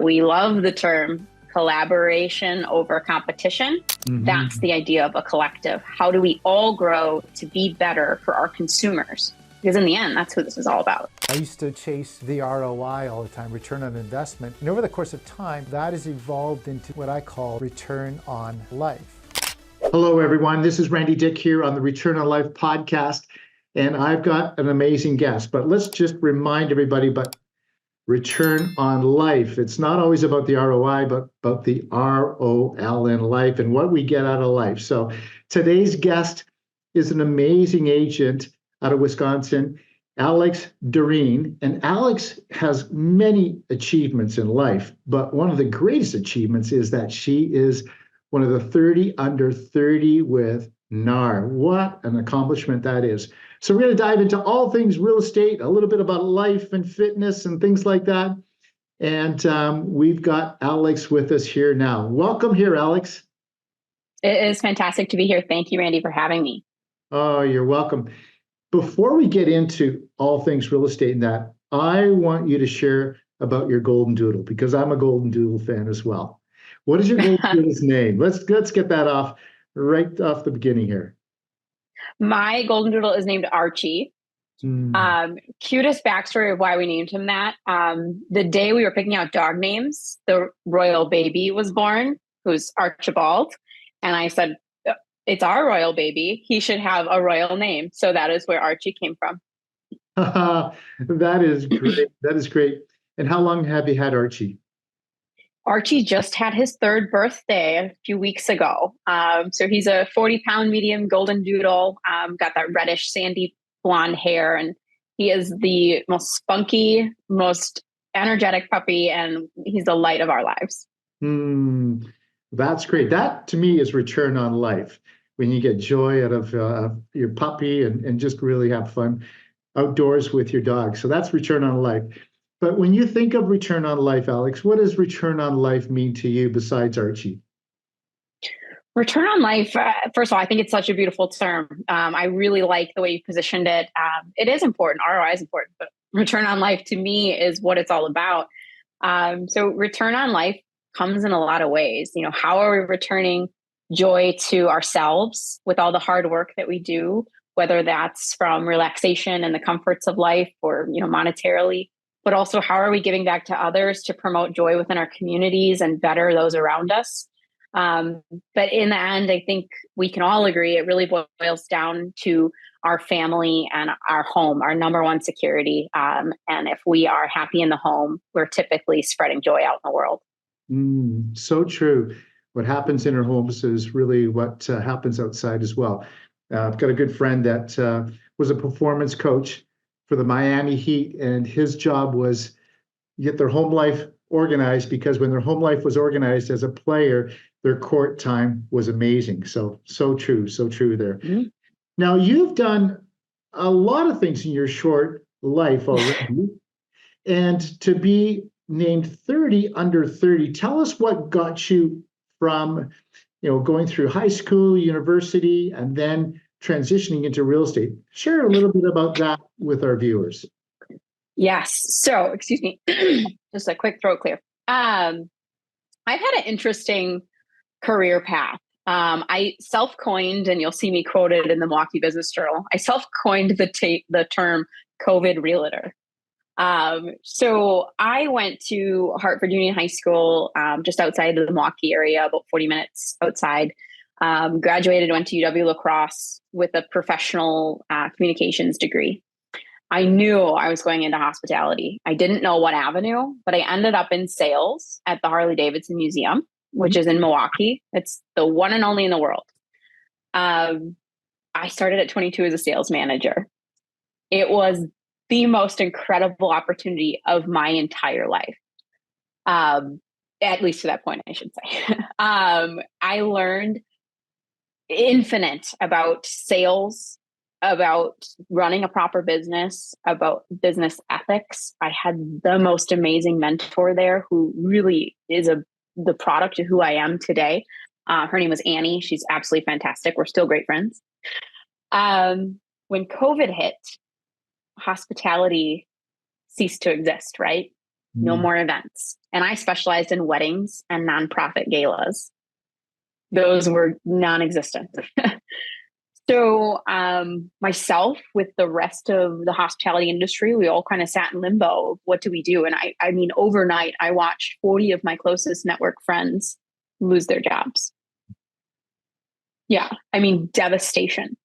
We love the term collaboration over competition. That's the idea of a collective. How do we all grow to be better for our consumers? Because in the end, that's who this is all about. I used to chase the ROI all the time, return on investment. And over the course of time, that has evolved into what I call return on life. Hello, everyone. This is Randy Dyck here on the Return on Life podcast. And I've got an amazing guest. But let's just remind everybody about return on life. It's not always about the ROI, but about the ROL in life and what we get out of life. So today's guest is an amazing agent out of Wisconsin, Alex Derenne. And Alex has many achievements in life, but one of the greatest achievements is that she is one of the 30 under 30 with NAR. What an accomplishment that is. So we're going to dive into all things real estate, a little bit about life and fitness and things like that. And we've got Alex with us here now. Welcome here, Alex. It is fantastic to be here. Thank you, Randy, for having me. Oh, you're welcome. Before we get into all things real estate and that, I want you to share about your golden doodle, because I'm a golden doodle fan as well. What is your golden doodle's name? Let's get that off right off the beginning here. My golden doodle is named Archie. Cutest backstory of why we named him that. The day we were picking out dog names, the royal baby was born, who's Archibald. And I said, it's our royal baby. He should have a royal name. So that is where Archie came from. That is great. That is great. And how long have you had Archie? Archie just had his third birthday a few weeks ago. So he's a 40-pound medium golden doodle, got that reddish sandy blonde hair, and he is the most spunky, most energetic puppy, and he's the light of our lives. That's great. That to me is return on life, when you get joy out of your puppy and just really have fun outdoors with your dog. So that's return on life. But when you think of return on life, Alex, what does return on life mean to you besides Archie? Return on life, first of all, I think it's such a beautiful term. I really like the way you positioned it. It is important. ROI is important, but return on life to me is what it's all about. So return on life comes in a lot of ways. You know, how are we returning joy to ourselves with all the hard work that we do, whether that's from relaxation and the comforts of life or, you know, monetarily, but also how are we giving back to others to promote joy within our communities and better those around us? But in the end, I think we can all agree it really boils down to our family and our home, our number one security. And if we are happy in the home, we're typically spreading joy out in the world. So true. What happens in our homes is really what happens outside as well. I've got a good friend that was a performance coach for the Miami Heat, and his job was get their home life organized, because when their home life was organized as a player, their court time was amazing. So true there. Now, you've done a lot of things in your short life already, and to be named 30 under 30, tell us what got you from, you know, going through high school, university, and then transitioning into real estate. Share a little bit about that with our viewers. Yes. So, excuse me, just a quick throat clear. I've had an interesting career path. I self-coined, and you'll see me quoted in the Milwaukee Business Journal, I self-coined the term COVID realtor. So I went to Hartford Union High School, just outside of the Milwaukee area, about 40 minutes outside. Graduated, went to UW La Crosse with a professional communications degree. I knew I was going into hospitality. I didn't know what avenue, but I ended up in sales at the Harley-Davidson Museum, which is in Milwaukee. It's the one and only in the world. I started at 22 as a sales manager. It was the most incredible opportunity of my entire life. At least to that point, I should say. I learned infinite about sales, about running a proper business, about business ethics. I had the most amazing mentor there who really is the product of who I am today. Her name was Annie. She's absolutely fantastic. We're still great friends. When COVID hit, hospitality ceased to exist, right? no more events. And I specialized in weddings and nonprofit galas. Those were non-existent. So myself with the rest of the hospitality industry, we all kind of sat in limbo of what do we do? And I mean, overnight, I watched 40 of my closest network friends lose their jobs. Yeah, I mean, devastation.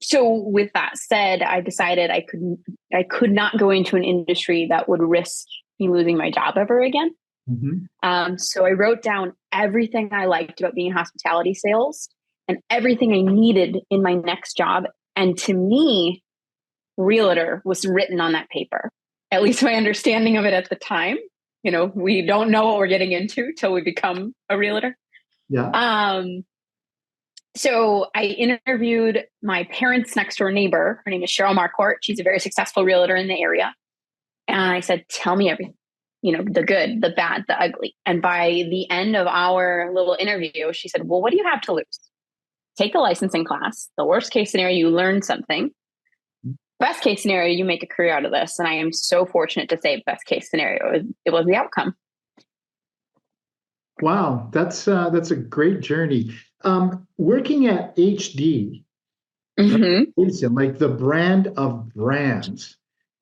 So with that said, I decided I could not go into an industry that would risk me losing my job ever again. So I wrote down everything I liked about being in hospitality sales and everything I needed in my next job. And to me, realtor was written on that paper, at least my understanding of it at the time. You know, we don't know what we're getting into till we become a realtor. Yeah. So I interviewed my parents' next door neighbor. Her name is Cheryl Marquardt. She's a very successful realtor in the area. And I said, tell me everything, you know, the good, the bad, the ugly. And by the end of our little interview, she said, well, what do you have to lose? Take the licensing class. The worst case scenario, you learn something. Best case scenario, you make a career out of this. And I am so fortunate to say best case scenario, it was the outcome. Wow, that's a great journey. Working at HD, like the brand of brands,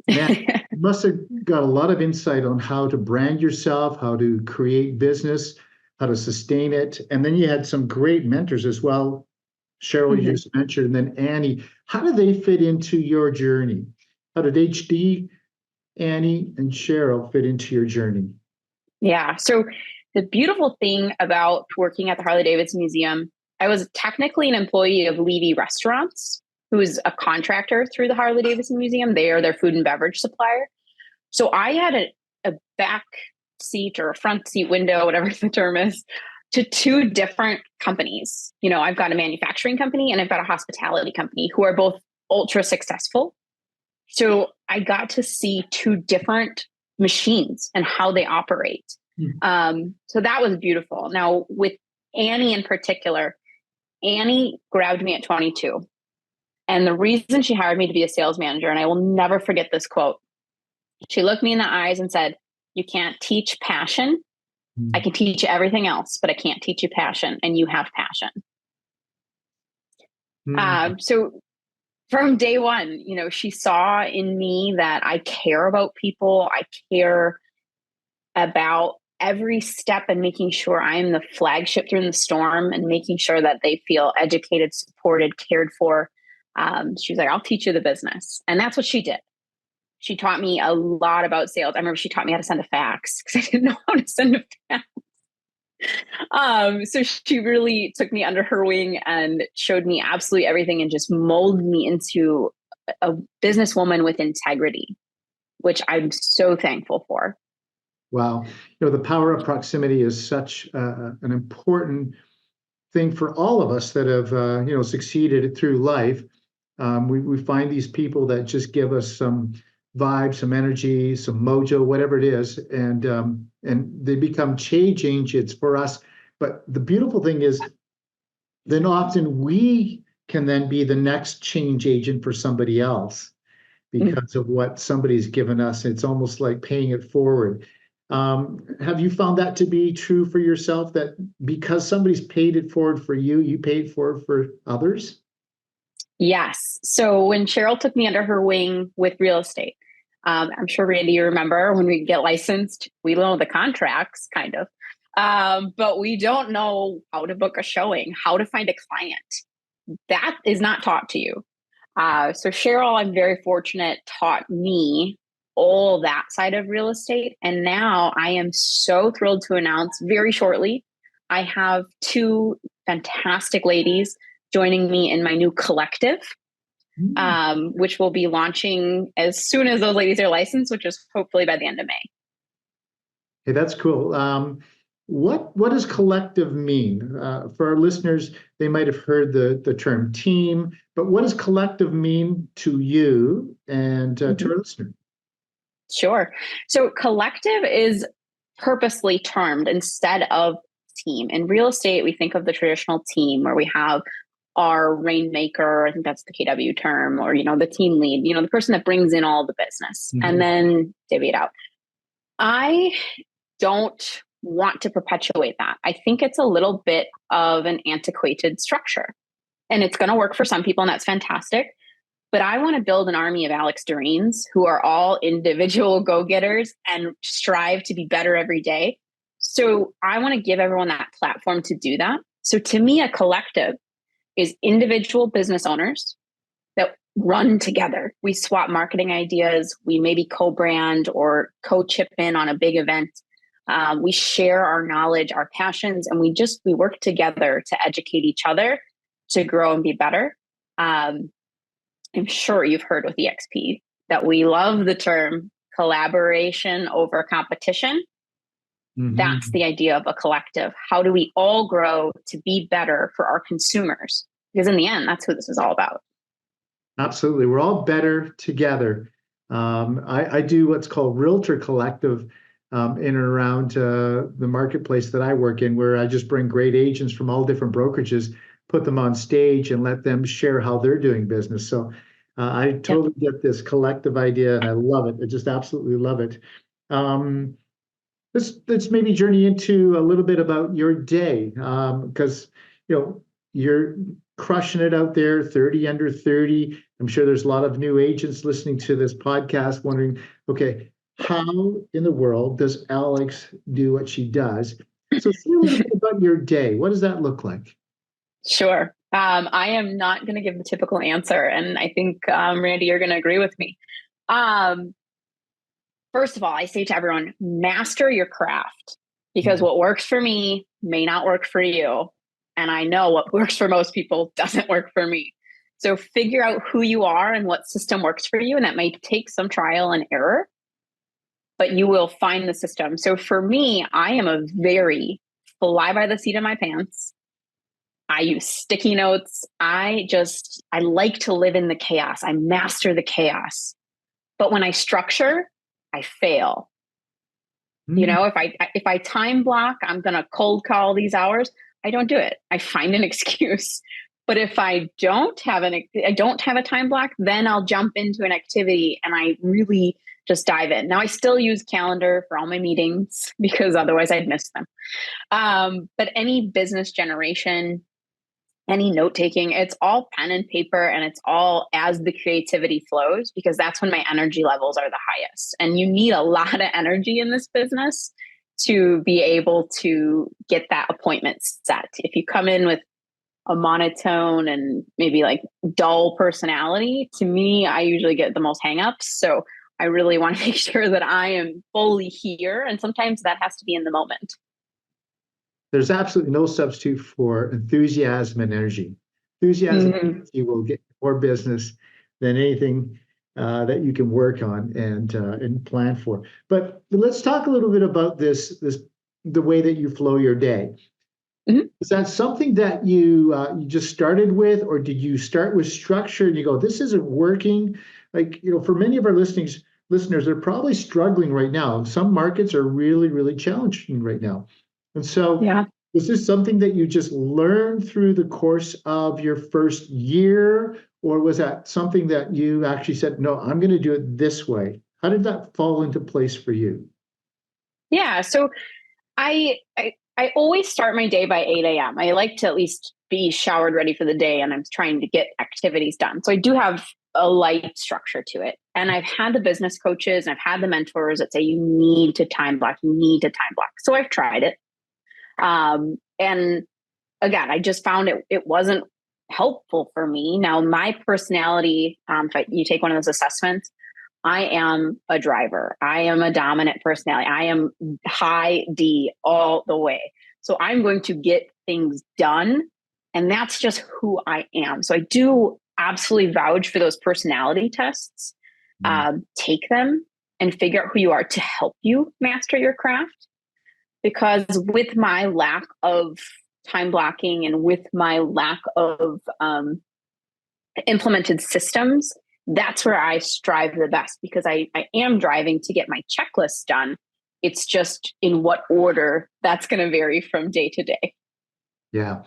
man, you must have got a lot of insight on how to brand yourself, how to create business, how to sustain it. And then you had some great mentors as well. Cheryl, you just mentioned, and then Annie. How do they fit into your journey? How did HD, Annie, and Cheryl fit into your journey? Yeah. So the beautiful thing about working at the Harley-Davidson Museum, I was technically an employee of Levy Restaurants, who is a contractor through the Harley-Davidson Museum. They are their food and beverage supplier. So I had a back seat or a front seat window, whatever the term is, to two different companies. You know, I've got a manufacturing company and I've got a hospitality company who are both ultra successful. So I got to see two different machines and how they operate. So that was beautiful. Now with Annie in particular, Annie grabbed me at 22. And the reason she hired me to be a sales manager, and I will never forget this quote, she looked me in the eyes and said, you can't teach passion. I can teach you everything else, but I can't teach you passion, and you have passion. So from day one, you know, she saw in me that I care about people. I care about every step and making sure I'm the flagship during the storm and making sure that they feel educated, supported, cared for. She was like, I'll teach you the business. And that's what she did. She taught me a lot about sales. I remember she taught me how to send a fax because I didn't know how to send a fax. So she really took me under her wing and showed me absolutely everything and just molded me into a businesswoman with integrity, which I'm so thankful for. Wow. You know, the power of proximity is such an important thing for all of us that have, succeeded through life. We find these people that just give us some vibe, some energy, some mojo, whatever it is, and they become change agents for us. But the beautiful thing is, then often we can then be the next change agent for somebody else because of what somebody's given us. It's almost like paying it forward. Have you found that to be true for yourself, that because somebody's paid it forward for you, you paid forward for others? Yes. So when Cheryl took me under her wing with real estate, I'm sure, Randy, you remember when we get licensed, we know the contracts kind of, but we don't know how to book a showing, how to find a client. That is not taught to you. So Cheryl, I'm very fortunate, taught me all that side of real estate. And now I am so thrilled to announce very shortly, I have two fantastic ladies joining me in my new collective, which will be launching as soon as those ladies are licensed, which is hopefully by the end of May. Hey, that's cool. What does collective mean? For our listeners, they might have heard the term team, but what does collective mean to you and to our listeners? Sure. So collective is purposely termed instead of team. In real estate, we think of the traditional team where we have our rainmaker, I think that's the KW term, or, the team lead, the person that brings in all the business and then divvy it out. I don't want to perpetuate that. I think it's a little bit of an antiquated structure, and it's going to work for some people, and that's fantastic. But I want to build an army of Alex Derennes who are all individual go-getters and strive to be better every day. So I want to give everyone that platform to do that. So to me, a collective is individual business owners that run together. We swap marketing ideas. We maybe co-brand or co-chip in on a big event. We share our knowledge, our passions, and we work together to educate each other to grow and be better. I'm sure you've heard with EXP that we love the term collaboration over competition. That's the idea of a collective. How do we all grow to be better for our consumers? Because in the end, that's who this is all about. Absolutely. We're all better together. I do what's called Realtor Collective in and around the marketplace that I work in, where I just bring great agents from all different brokerages, put them on stage and let them share how they're doing business. So I totally get this collective idea, and I love it. I just absolutely love it. Let's maybe journey into a little bit about your day, because you're crushing it out there, 30 under 30. I'm sure there's a lot of new agents listening to this podcast wondering, okay, how in the world does Alex do what she does? So say a little bit about your day. What does that look like? Sure. I am not going to give the typical answer, and I think, Randy, you're going to agree with me. First of all, I say to everyone, master your craft, because what works for me may not work for you. And I know what works for most people doesn't work for me. So figure out who you are and what system works for you. And that may take some trial and error, but you will find the system. So for me, I am a very fly by the seat of my pants. I use sticky notes. I like to live in the chaos. I master the chaos. But when I structure, I fail. If I time block, I'm going to cold call these hours. I don't do it. I find an excuse. But if I don't have a time block, then I'll jump into an activity and I really just dive in. Now I still use calendar for all my meetings because otherwise I'd miss them. But any business generation, any note taking, it's all pen and paper, and it's all as the creativity flows, because that's when my energy levels are the highest. And you need a lot of energy in this business to be able to get that appointment set. If you come in with a monotone and maybe like dull personality, to me, I usually get the most hangups. So I really want to make sure that I am fully here. And sometimes that has to be in the moment. There's absolutely no substitute for enthusiasm and energy. Enthusiasm, you will get more business than anything that you can work on and plan for. But let's talk a little bit about the way that you flow your day. Is that something that you just started with, or did you start with structure and you go, this isn't working? Like, for many of our listeners, they're probably struggling right now. Some markets are really, really challenging right now. And so is this something that you just learned through the course of your first year, or was that something that you actually said, no, I'm going to do it this way? How did that fall into place for you? Yeah. So I always start my day by 8 a.m. I like to at least be showered, ready for the day, and I'm trying to get activities done. So I do have a light structure to it. And I've had the business coaches and I've had the mentors that say, you need to time block. So I've tried it. And again, I just found it wasn't helpful for me. Now, my personality, if you take one of those assessments, I am a driver. I am a dominant personality. I am high D all the way. So I'm going to get things done. And that's just who I am. So I do absolutely vouch for those personality tests. Take them and figure out who you are to help you master your craft. Because with my lack of time blocking and with my lack of implemented systems, that's where I strive the best, because I am driving to get my checklist done. It's just in what order that's going to vary from day to day. Yeah.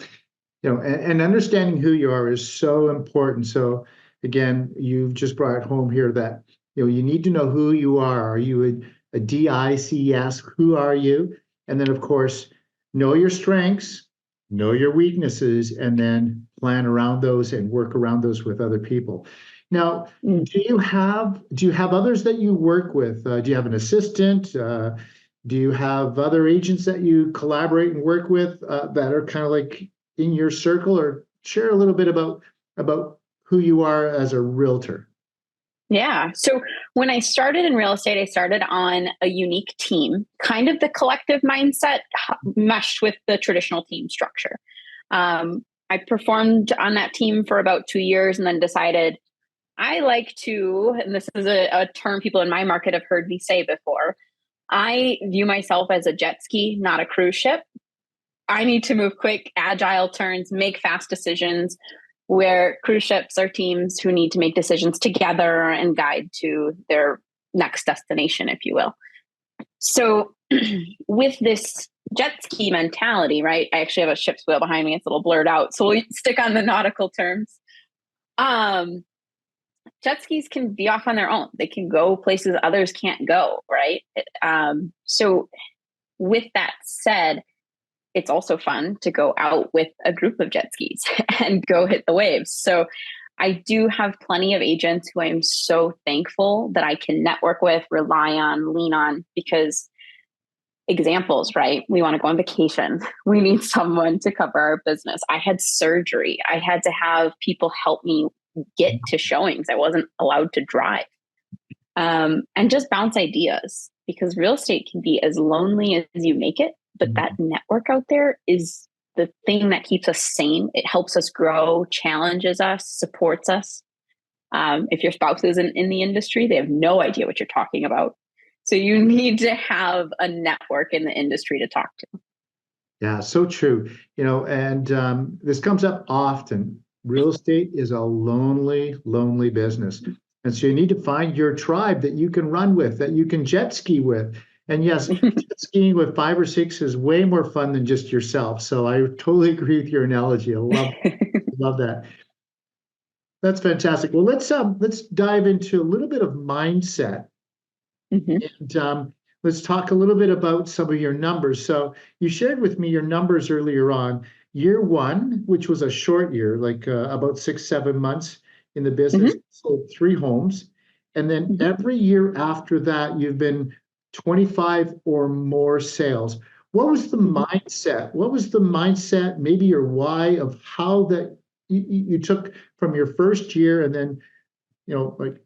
and understanding who you are is so important. So again, you've just brought it home here that, you need to know who you are. Are you a DICS? Who are you? And then, of course, know your strengths, know your weaknesses, and then plan around those and work around those with other people. Now, do you have others that you work with? Do you have an assistant? Do you have other agents that you collaborate and work with that are kind of like in your circle? Or share a little bit about who you are as a realtor. Yeah. So when I started in real estate, I started on a unique team, kind of the collective mindset meshed with the traditional team structure. I performed on that team for about 2 years and then decided I like to, and this is a term people in my market have heard me say before, I view myself as a jet ski, not a cruise ship. I need to move quick, agile turns, make fast decisions, where cruise ships are teams who need to make decisions together and guide to their next destination, if you will. So with this jet ski mentality, right? I actually have a ship's wheel behind me. It's a little blurred out. So we'll stick on the nautical terms. Jet skis can be off on their own. They can go places others can't go, right? So with that said, it's also fun to go out with a group of jet skis and go hit the waves. So I do have plenty of agents who I'm so thankful that I can network with, rely on, lean on, because examples, right? We want to go on vacation. We need someone to cover our business. I had surgery. I had to have people help me get to showings. I wasn't allowed to drive. And just bounce ideas, because real estate can be as lonely as you make it. But that network out there is the thing that keeps us sane. It helps us grow, challenges us, supports us. If your spouse isn't in the industry, they have no idea what you're talking about. So you need to have a network in the industry to talk to. Yeah, so true. And this comes up often. Real estate is a lonely, lonely business. And so you need to find your tribe that you can run with, that you can jet ski with. And yes, jet skiing with 5 or 6 is way more fun than just yourself. So I totally agree with your analogy. I love that. That's fantastic. Well, let's dive into a little bit of mindset. And let's talk a little bit about some of your numbers. So you shared with me your numbers earlier on. Year 1, which was a short year, like about 6, 7 months in the business, sold 3 homes. And then every year after that, you've been 25 or more sales. What was the mindset? What was the mindset, maybe your why of how that you took from your first year and then, like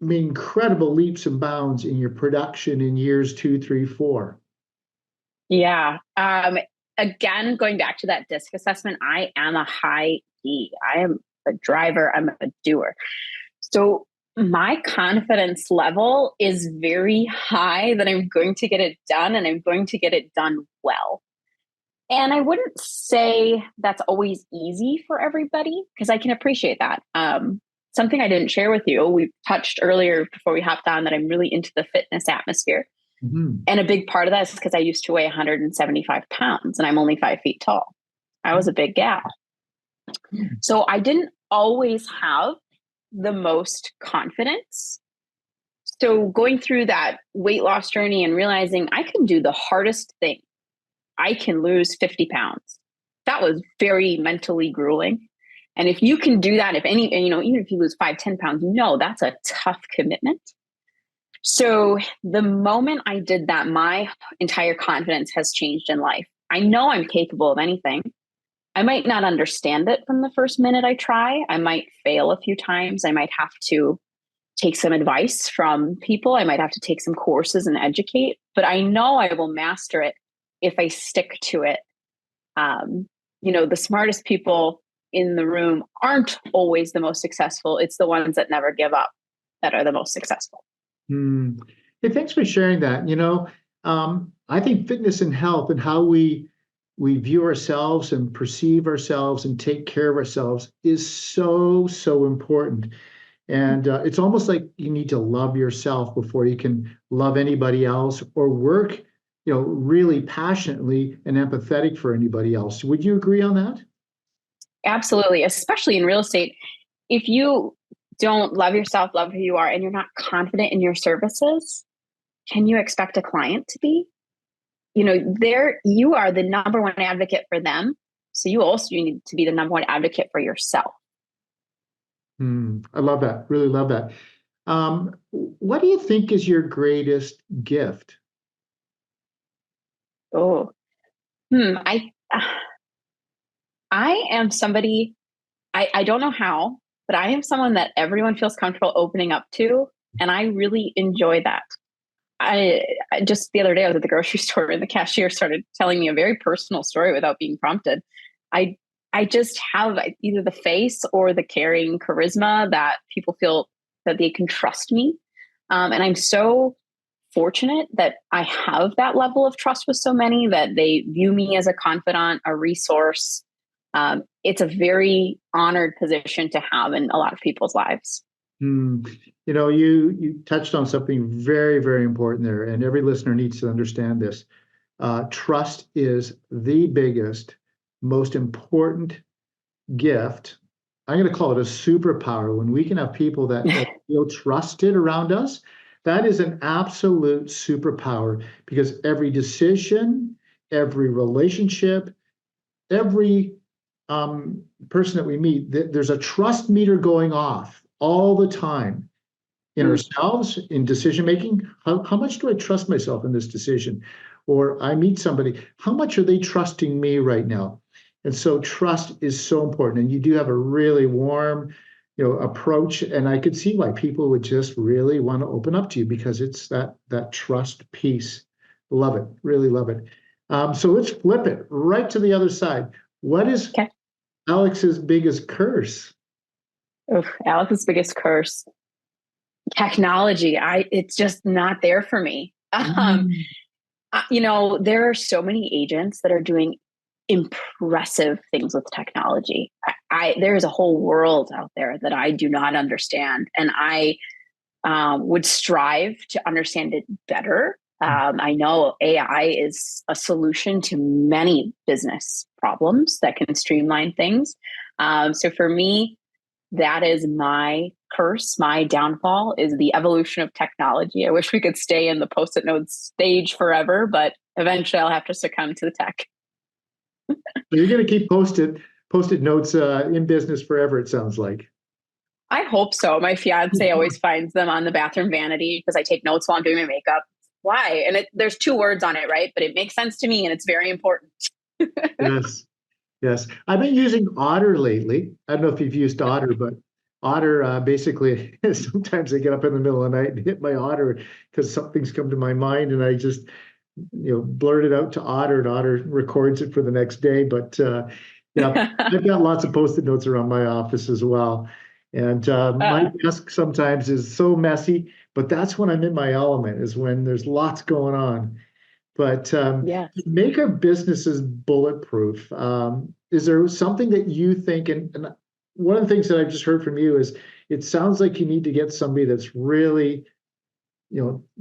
made incredible leaps and bounds in your production in years 2, 3, 4? Yeah. Again, going back to that DISC assessment, I am a high D. I am a driver. I'm a doer. So my confidence level is very high that I'm going to get it done, and I'm going to get it done well. And I wouldn't say that's always easy for everybody, because I can appreciate that. Something I didn't share with you, we touched earlier before we hopped on, that I'm really into the fitness atmosphere. And a big part of that is because I used to weigh 175 pounds and I'm only 5 feet tall. I was a big gal. So I didn't always have the most confidence. So going through that weight loss journey and realizing I can do the hardest thing, I can lose 50 pounds. That was very mentally grueling. And if you can do that, even if you lose 5, 10 pounds, that's a tough commitment. So the moment I did that, my entire confidence has changed in life. I know I'm capable of anything. I might not understand it from the first minute I try. I might fail a few times. I might have to take some advice from people. I might have to take some courses and educate, but I know I will master it if I stick to it. The smartest people in the room aren't always the most successful. It's the ones that never give up that are the most successful. Hey, thanks for sharing that. I think fitness and health and how we view ourselves and perceive ourselves and take care of ourselves is so, so important. And it's almost like you need to love yourself before you can love anybody else or work, really passionately and empathetic for anybody else. Would you agree on that? Absolutely. Especially in real estate. If you don't love yourself, love who you are, and you're not confident in your services, can you expect a client to be? There you are the number one advocate for them. So you need to be the number one advocate for yourself. I love that. Really love that. What do you think is your greatest gift? Oh, I am somebody, I don't know how, but I am someone that everyone feels comfortable opening up to. And I really enjoy that. I just the other day I was at the grocery store and the cashier started telling me a very personal story without being prompted. I I just have either the face or the caring charisma that people feel that they can trust me. And I'm so fortunate that I have that level of trust with so many that they view me as a confidant, a resource. It's a very honored position to have in a lot of people's lives. You touched on something very, very important there, and every listener needs to understand this. Trust is the biggest, most important gift. I'm going to call it a superpower. When we can have people that feel trusted around us, that is an absolute superpower, because every decision, every relationship, every person that we meet, there's a trust meter going off all the time in ourselves, in decision making. How much do I trust myself in this decision? Or I meet somebody, how much are they trusting me right now? And so trust is so important. And you do have a really warm, approach. And I could see why people would just really want to open up to you, because it's that trust piece. Love it. Really love it. So let's flip it right to the other side. What is Alex's biggest curse? Alex's biggest curse. Technology. It's just not there for me. There are so many agents that are doing impressive things with technology. There's a whole world out there that I do not understand, and I would strive to understand it better. I know AI is a solution to many business problems that can streamline things. So for me, that is my curse. My downfall is the evolution of technology. I wish we could stay in the post-it notes stage forever, but eventually I'll have to succumb to the tech. So you're going to keep post-it notes in business forever, it sounds like. I hope so. My fiance always finds them on the bathroom vanity because I take notes while I'm doing my makeup. Why? And there's 2 words on it, right? But it makes sense to me and it's very important. Yes. I've been using Otter lately. I don't know if you've used Otter, but Otter basically, sometimes I get up in the middle of the night and hit my Otter because something's come to my mind, and I just blurt it out to Otter, and Otter records it for the next day. But I've got lots of post-it notes around my office as well. And my desk sometimes is so messy, but that's when I'm in my element, is when there's lots going on. But to make our businesses bulletproof, is there something that you think, and one of the things that I've just heard from you is it sounds like you need to get somebody that's really,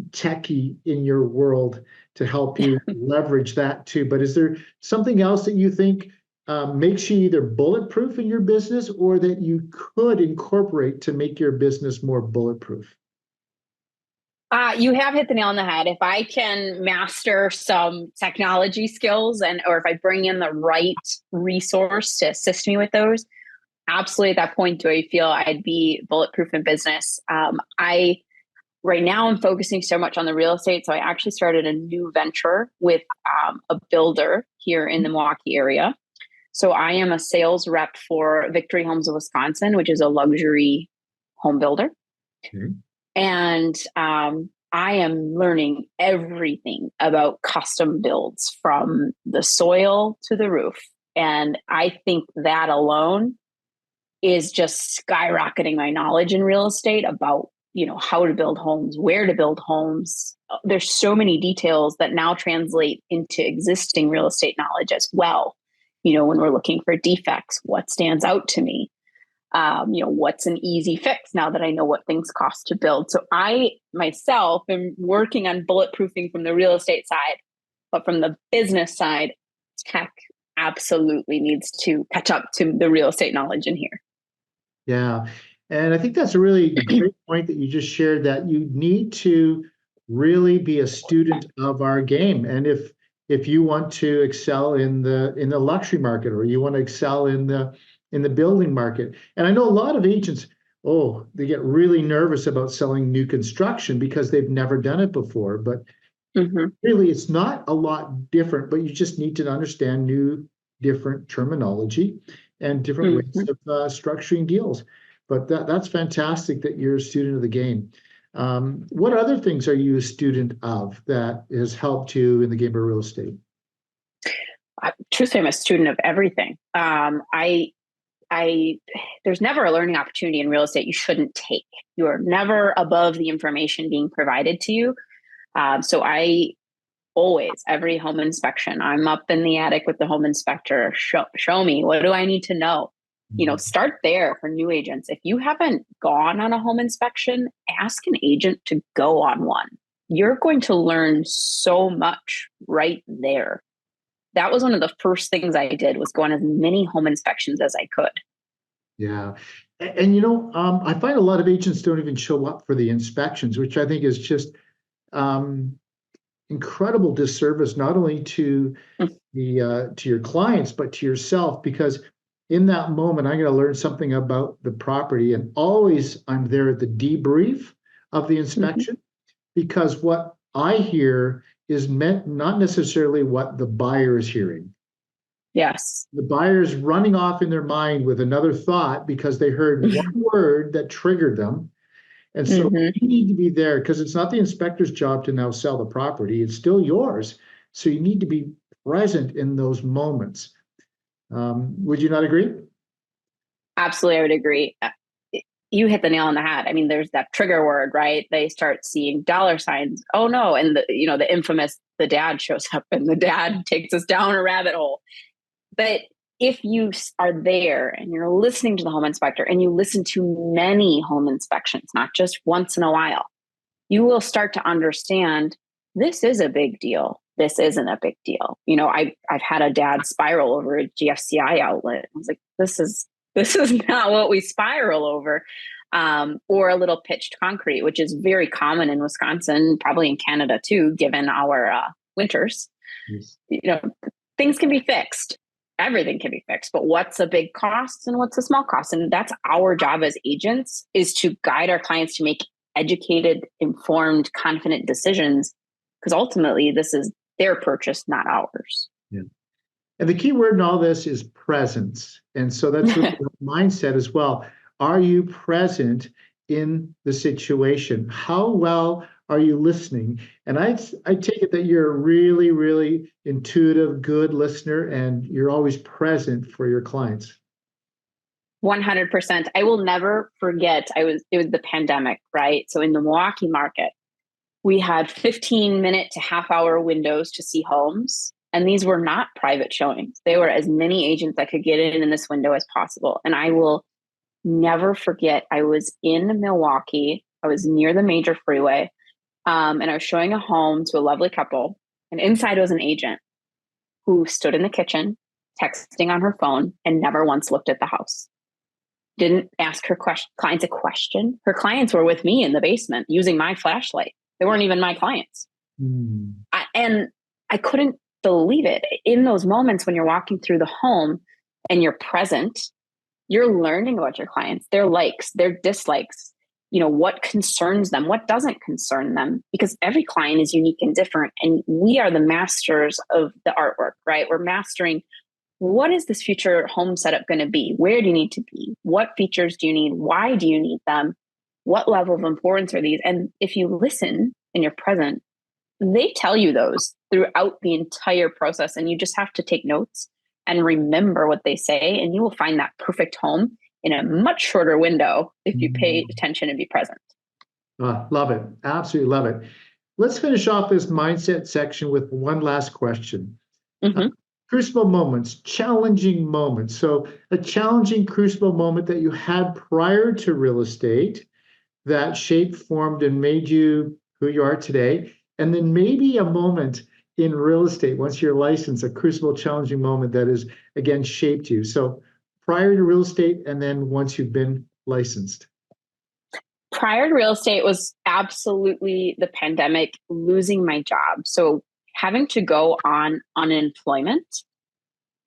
techie in your world to help you leverage that too. But is there something else that you think makes you either bulletproof in your business, or that you could incorporate to make your business more bulletproof? You have hit the nail on the head. If I can master some technology skills, or if I bring in the right resource to assist me with those, absolutely at that point do I feel I'd be bulletproof in business. Right now I'm focusing so much on the real estate. So I actually started a new venture with a builder here in the Milwaukee area. So I am a sales rep for Victory Homes of Wisconsin, which is a luxury home builder. Okay. And I am learning everything about custom builds, from the soil to the roof. And I think that alone is just skyrocketing my knowledge in real estate about, how to build homes, where to build homes. There's so many details that now translate into existing real estate knowledge as well. When we're looking for defects, what stands out to me? What's an easy fix now that I know what things cost to build? So I myself am working on bulletproofing from the real estate side, but from the business side, tech absolutely needs to catch up to the real estate knowledge in here. Yeah. And I think that's a really great point that you just shared, that you need to really be a student of our game. And if you want to excel in the luxury market, or you want to excel in the building market. And I know a lot of agents, oh, they get really nervous about selling new construction because they've never done it before. But really, it's not a lot different, but you just need to understand new, different terminology and different ways of structuring deals. But that's fantastic that you're a student of the game. What other things are you a student of that has helped you in the game of real estate? Truthfully, I'm a student of everything. There's never a learning opportunity in real estate you shouldn't take. You are never above the information being provided to you. So I always, every home inspection, I'm up in the attic with the home inspector. Show me, what do I need to know? Start there for new agents. If you haven't gone on a home inspection, ask an agent to go on one. You're going to learn so much right there. That was one of the first things I did, was go on as many home inspections as I could. Yeah. And I find a lot of agents don't even show up for the inspections, which I think is just incredible disservice, not only to your clients, but to yourself, because in that moment, I'm going to learn something about the property. And always I'm there at the debrief of the inspection, because what I hear is meant not necessarily what the buyer is hearing. Yes. The buyer's running off in their mind with another thought because they heard one word that triggered them. And so you need to be there, because it's not the inspector's job to now sell the property. It's still yours. So you need to be present in those moments. Would you not agree? Absolutely, I would agree. You hit the nail on the head. I mean, there's that trigger word, right? They start seeing dollar signs. Oh no. And the infamous, the dad shows up and the dad takes us down a rabbit hole. But if you are there and you're listening to the home inspector, and you listen to many home inspections, not just once in a while, you will start to understand, this is a big deal. This isn't a big deal. I've had a dad spiral over a GFCI outlet. I was like, this is not what we spiral over. Or a little pitched concrete, which is very common in Wisconsin, probably in Canada too, given our winters. Yes. Things can be fixed. Everything can be fixed, but what's a big cost and what's a small cost? And that's our job as agents, is to guide our clients to make educated, informed, confident decisions, because ultimately this is their purchase, not ours. Yeah. And the key word in all this is presence. And so that's really the mindset as well. Are you present in the situation? How well are you listening? And I take it that you're a really, really intuitive, good listener, and you're always present for your clients. 100%. I will never forget, it was the pandemic, right? So in the Milwaukee market, we had 15-minute to half-hour windows to see homes. And these were not private showings. They were as many agents that could get in this window as possible. And I will never forget, I was in Milwaukee. I was near the major freeway. And I was showing a home to a lovely couple. And inside was an agent who stood in the kitchen, texting on her phone, and never once looked at the house. Didn't ask her clients a question. Her clients were with me in the basement using my flashlight. They weren't even my clients. And I couldn't believe it. In those moments when you're walking through the home and you're present, you're learning about your clients, their likes, their dislikes, what concerns them, what doesn't concern them, because every client is unique and different. And we are the masters of the artwork, right? We're mastering, what is this future home setup going to be? Where do you need to be? What features do you need? Why do you need them? What level of importance are these? And if you listen and you're present, they tell you those throughout the entire process. And you just have to take notes and remember what they say. And you will find that perfect home in a much shorter window if you pay attention and be present. Love it. Absolutely love it. Let's finish off this mindset section with one last question. Crucible moments, challenging moments. So a challenging crucible moment that you had prior to real estate that shaped, formed, and made you who you are today. And then maybe a moment in real estate, once you're licensed, a crucible, challenging moment that has, again, shaped you. So prior to real estate and then once you've been licensed. Prior to real estate was absolutely the pandemic, losing my job. So having to go on unemployment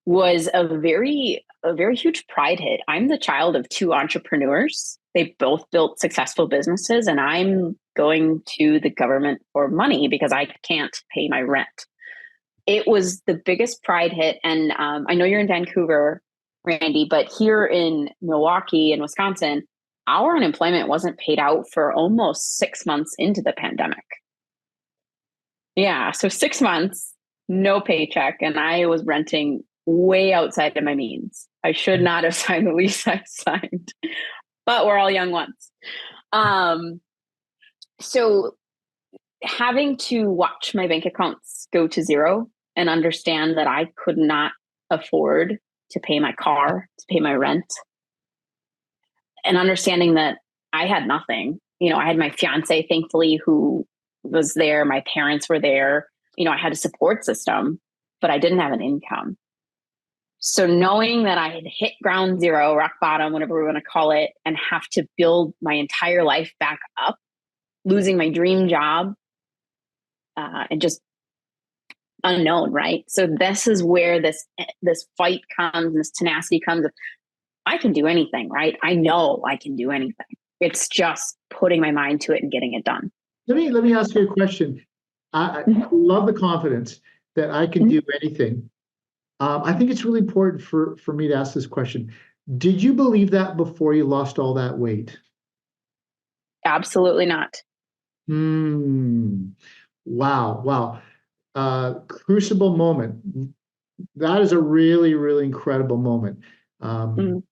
was a very huge pride hit. I'm the child of two entrepreneurs. They both built successful businesses, and I'm going to the government for money because I can't pay my rent. It was the biggest pride hit. And I know you're in Vancouver, Randy, but here in Milwaukee and Wisconsin, our unemployment wasn't paid out for almost 6 months into the pandemic. Yeah, so 6 months, no paycheck, and I was renting way outside of my means. I should not have signed the lease I signed, but we're all young once. So having to watch my bank accounts go to zero and understand that I could not afford to pay my car, to pay my rent, and understanding that I had nothing. I had my fiance, thankfully, who was there. My parents were there. I had a support system, but I didn't have an income. So knowing that I had hit ground zero, rock bottom, whatever we want to call it, and have to build my entire life back up, losing my dream job, and just unknown, right? So this is where this fight comes, this tenacity comes. I can do anything, right? I know I can do anything. It's just putting my mind to it and getting it done. Let me ask you a question. I love the confidence that I can do anything. I think it's really important for me to ask this question. Did you believe that before you lost all that weight? Absolutely not. Wow. Crucible moment. That is a really, really incredible moment to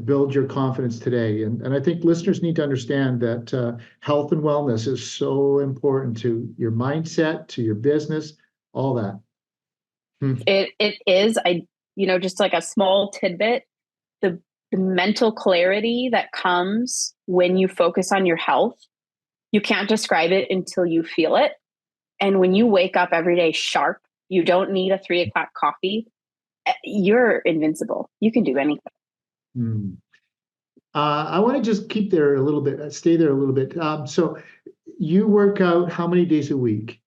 build your confidence today. And I think listeners need to understand that health and wellness is so important to your mindset, to your business, all that. It is. Just like a small tidbit, the mental clarity that comes when you focus on your health, you can't describe it until you feel it. And when you wake up every day sharp, you don't need a 3 o'clock coffee. You're invincible. You can do anything. I want to just keep there a little bit, stay there a little bit. So you work out how many days a week?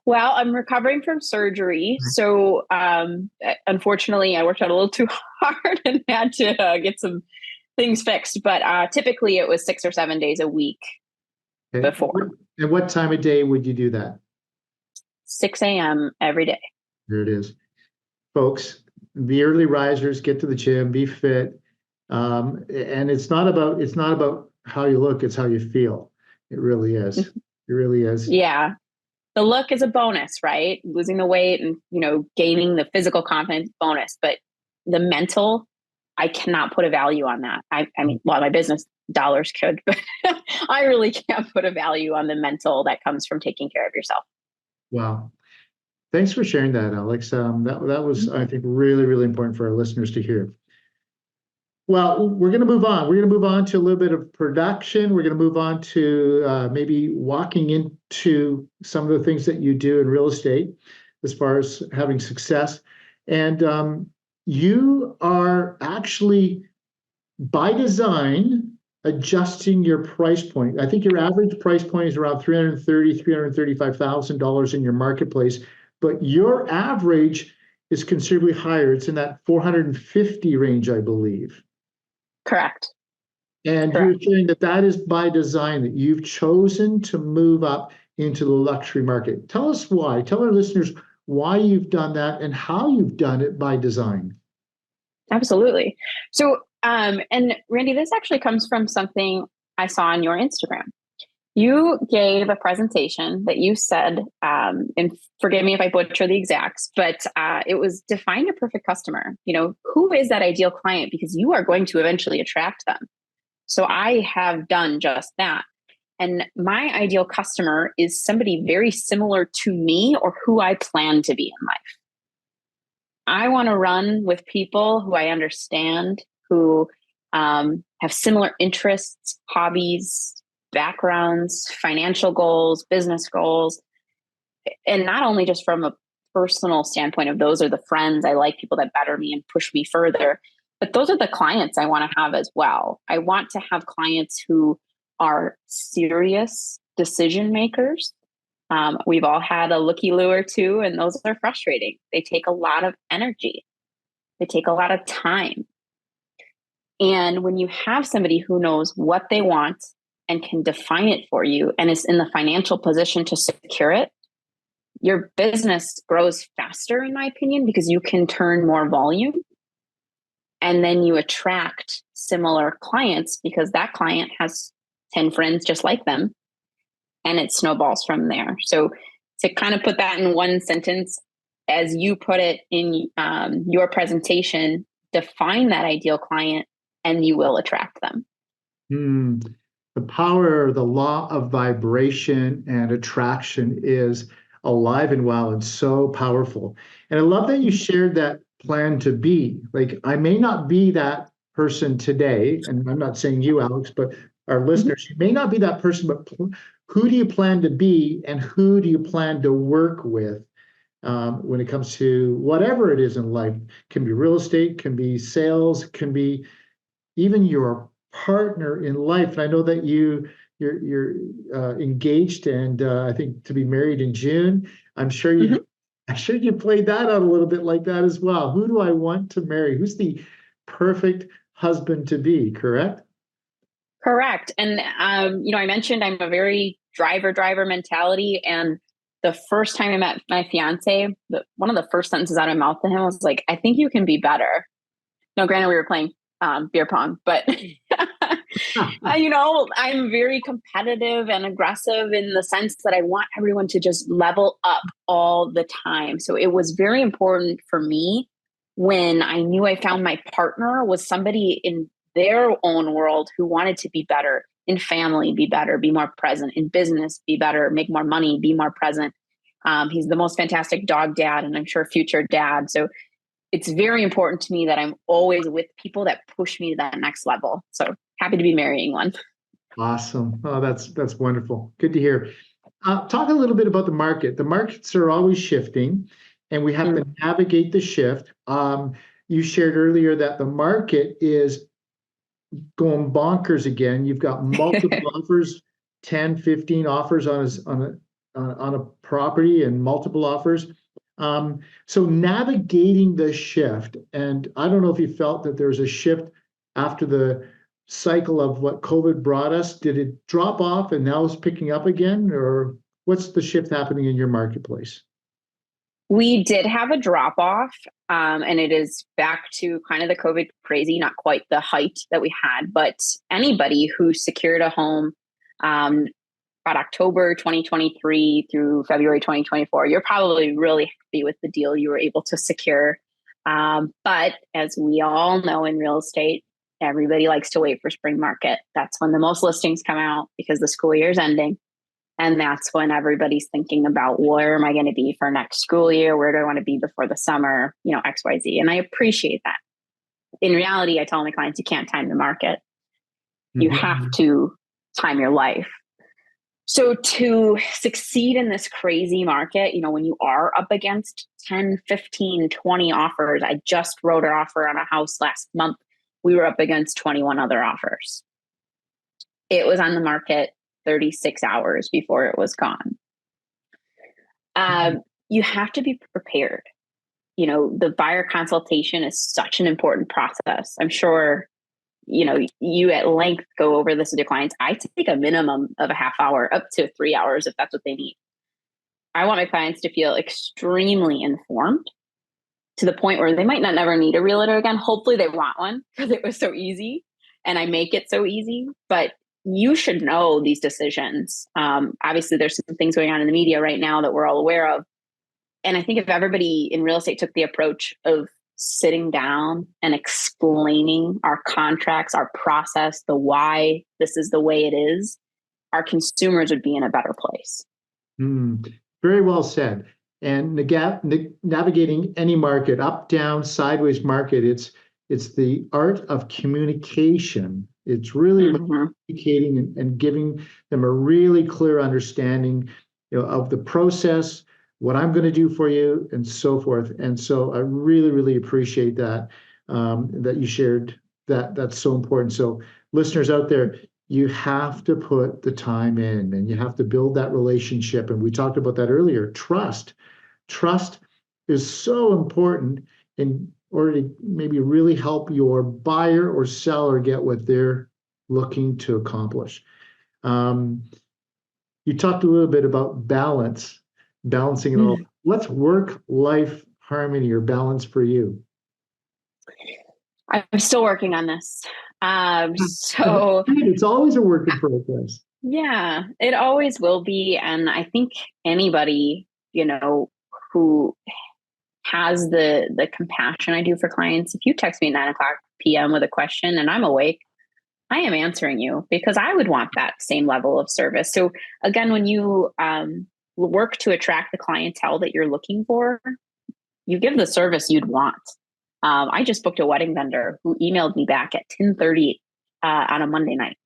Well, I'm recovering from surgery. So unfortunately, I worked out a little too hard and had to get some things fixed. But typically it was 6 or 7 days a week before. And what time of day would you do that? 6 a.m. every day. There it is. Folks, the early risers, get to the gym, be fit. And it's not about how you look, it's how you feel. It really is. It really is. Yeah. The look is a bonus, right? Losing the weight and, gaining the physical confidence bonus, but the mental, I cannot put a value on that. I mean, well, my business dollars could, but I really can't put a value on the mental that comes from taking care of yourself. Wow. Thanks for sharing that, Alex. That was, I think, really, really important for our listeners to hear. Well, we're going to move on. We're going to move on to a little bit of production. We're going to move on to maybe walking into some of the things that you do in real estate as far as having success. And you are actually, by design, adjusting your price point. I think your average price point is around $330,000, $335,000 in your marketplace, but your average is considerably higher. It's in that 450 range, I believe. Correct. And Correct. You're saying that is by design, that you've chosen to move up into the luxury market. Tell us why. Tell our listeners why you've done that and how you've done it by design. Absolutely. So, and Randy, this actually comes from something I saw on your Instagram. You gave a presentation that you said, and forgive me if I butcher the exacts, but it was define your perfect customer. Who is that ideal client? Because you are going to eventually attract them. So I have done just that. And my ideal customer is somebody very similar to me or who I plan to be in life. I want to run with people who I understand, who have similar interests, hobbies, backgrounds, financial goals, business goals. and not only just from a personal standpoint of those are the friends, I like people that better me and push me further, but those are the clients I want to have as well. I want to have clients who are serious decision makers. We've all had a looky-loo or two, and those are frustrating. They take a lot of energy. They take a lot of time. And when you have somebody who knows what they want and can define it for you and is in the financial position to secure it, your business grows faster, in my opinion, because you can turn more volume. And then you attract similar clients because that client has 10 friends just like them. And it snowballs from there. So to kind of put that in one sentence, as you put it in your presentation, define that ideal client and you will attract them. The power, the law of vibration and attraction is alive and well and so powerful. And I love that you shared that plan to be. Like, I may not be that person today, and I'm not saying you, Alex, but our listeners, you may not be that person, but who do you plan to be and who do you plan to work with when it comes to whatever it is in life? Can be real estate, can be sales, can be even your partner in life. And I know that you're engaged and I think to be married in June. I'm sure you played that out a little bit like that as well. Who do I want to marry? Who's the perfect husband to be? Correct? Correct. And I mentioned I'm a very driver mentality. And the first time I met my fiance, one of the first sentences out of my mouth to him was like, "I think you can be better." No, granted, we were playing beer pong, but I'm very competitive and aggressive in the sense that I want everyone to just level up all the time. So it was very important for me when I knew I found my partner was somebody in their own world who wanted to be better in family, be better, be more present in business, be better, make more money, be more present. He's the most fantastic dog dad and I'm sure future dad. So it's very important to me that I'm always with people that push me to that next level. So happy to be marrying one. Awesome. Oh, that's wonderful. Good to hear. Talk a little bit about the market. The markets are always shifting and we have to navigate the shift. You shared earlier that the market is going bonkers again. You've got multiple offers, 10, 15 offers on a property and multiple offers. So navigating the shift, and I don't know if you felt that there's a shift after the cycle of what COVID brought us. Did it drop off and now it's picking up again, or what's the shift happening in your marketplace? We did have a drop off, and it is back to kind of the COVID crazy, not quite the height that we had, but anybody who secured a home about October 2023 through February 2024, you're probably really happy with the deal you were able to secure. But as we all know in real estate, everybody likes to wait for spring market. That's when the most listings come out because the school year is ending. And that's when everybody's thinking about where am I going to be for next school year? Where do I want to be before the summer? XYZ. And I appreciate that. In reality, I tell my clients, you can't time the market. You have to time your life. So to succeed in this crazy market, when you are up against 10, 15, 20 offers, I just wrote an offer on a house last month. We were up against 21 other offers. It was on the market 36 hours before it was gone. You have to be prepared. The buyer consultation is such an important process. I'm sure, you at length go over this with your clients. I take a minimum of a half hour up to 3 hours if that's what they need. I want my clients to feel extremely informed to the point where they might not never need a realtor again. Hopefully they want one because it was so easy and I make it so easy, but you should know these decisions. Obviously there's some things going on in the media right now that we're all aware of. And I think if everybody in real estate took the approach of sitting down and explaining our contracts, our process, the why this is the way it is, our consumers would be in a better place. Very well said. And navigating any market, up, down, sideways market, it's the art of communication. It's really about communicating and giving them a really clear understanding of the process, what I'm going to do for you, and so forth. And so I really, really appreciate that, that you shared that. That's so important. So listeners out there, you have to put the time in and you have to build that relationship. And we talked about that earlier. Trust is so important in order to maybe really help your buyer or seller get what they're looking to accomplish. You talked a little bit about balancing it all. What's work-life harmony or balance for you? I'm still working on this. So it's always a work in progress. Yeah, it always will be. And I think anybody, who has the compassion I do for clients, if you text me at 9:00 p.m. with a question and I'm awake, I am answering you because I would want that same level of service. So again, when you work to attract the clientele that you're looking for, you give the service you'd want. I just booked a wedding vendor who emailed me back at 10:30 on a Monday night.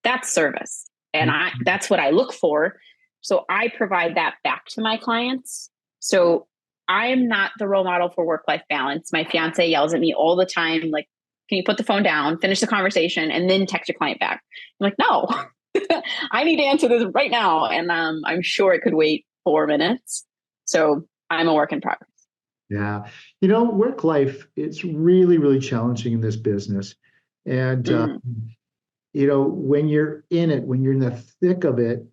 That's service. And that's what I look for. So I provide that back to my clients. So I'm not the role model for work-life balance. My fiance yells at me all the time, like, can you put the phone down, finish the conversation, and then text your client back? I'm like, no, I need to answer this right now. And I'm sure it could wait 4 minutes. So I'm a work in progress. Yeah. Work life, it's really, really challenging in this business. And, when you're in it, when you're in the thick of it,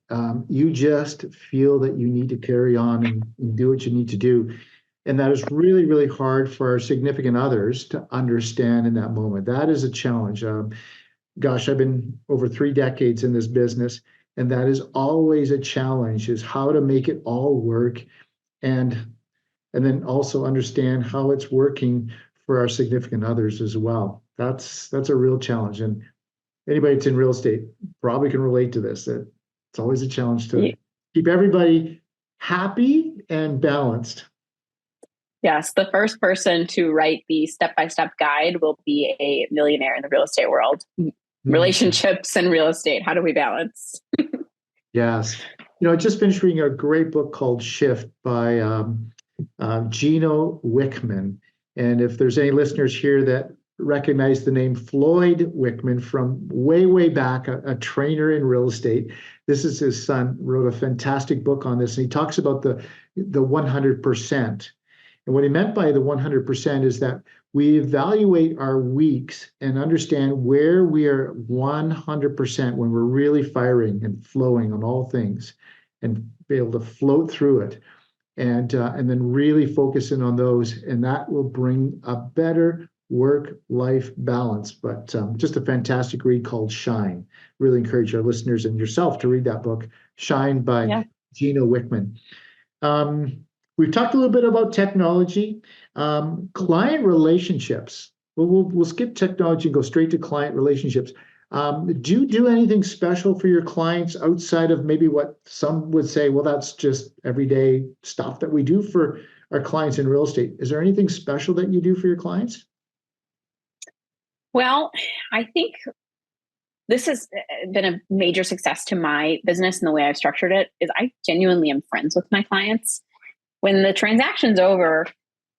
you just feel that you need to carry on and do what you need to do. And that is really, really hard for our significant others to understand in that moment. That is a challenge. Gosh, I've been over 3 decades in this business, and that is always a challenge, is how to make it all work and then also understand how it's working for our significant others as well. That's a real challenge. And anybody that's in real estate probably can relate to this. That it's always a challenge to keep everybody happy and balanced. Yes, the first person to write the step-by-step guide will be a millionaire in the real estate world. Relationships and real estate. How do we balance? Yes. I just finished reading a great book called Shift by Gino Wickman. And if there's any listeners here that recognize the name Floyd Wickman from way, way back, a trainer in real estate, this is his son, wrote a fantastic book on this. And he talks about the 100%. And what he meant by the 100% is that we evaluate our weeks and understand where we are 100% when we're really firing and flowing on all things, and be able to float through it, and then really focus in on those, and that will bring a better work-life balance. But just a fantastic read called Shine. Really encourage our listeners and yourself to read that book, Shine by Gino Wickman. We've talked a little bit about technology, client relationships. We'll skip technology and go straight to client relationships. Do you do anything special for your clients outside of maybe what some would say, well, that's just everyday stuff that we do for our clients in real estate? Is there anything special that you do for your clients? Well, I think this has been a major success to my business, and the way I've structured it is I genuinely am friends with my clients. When the transaction's over,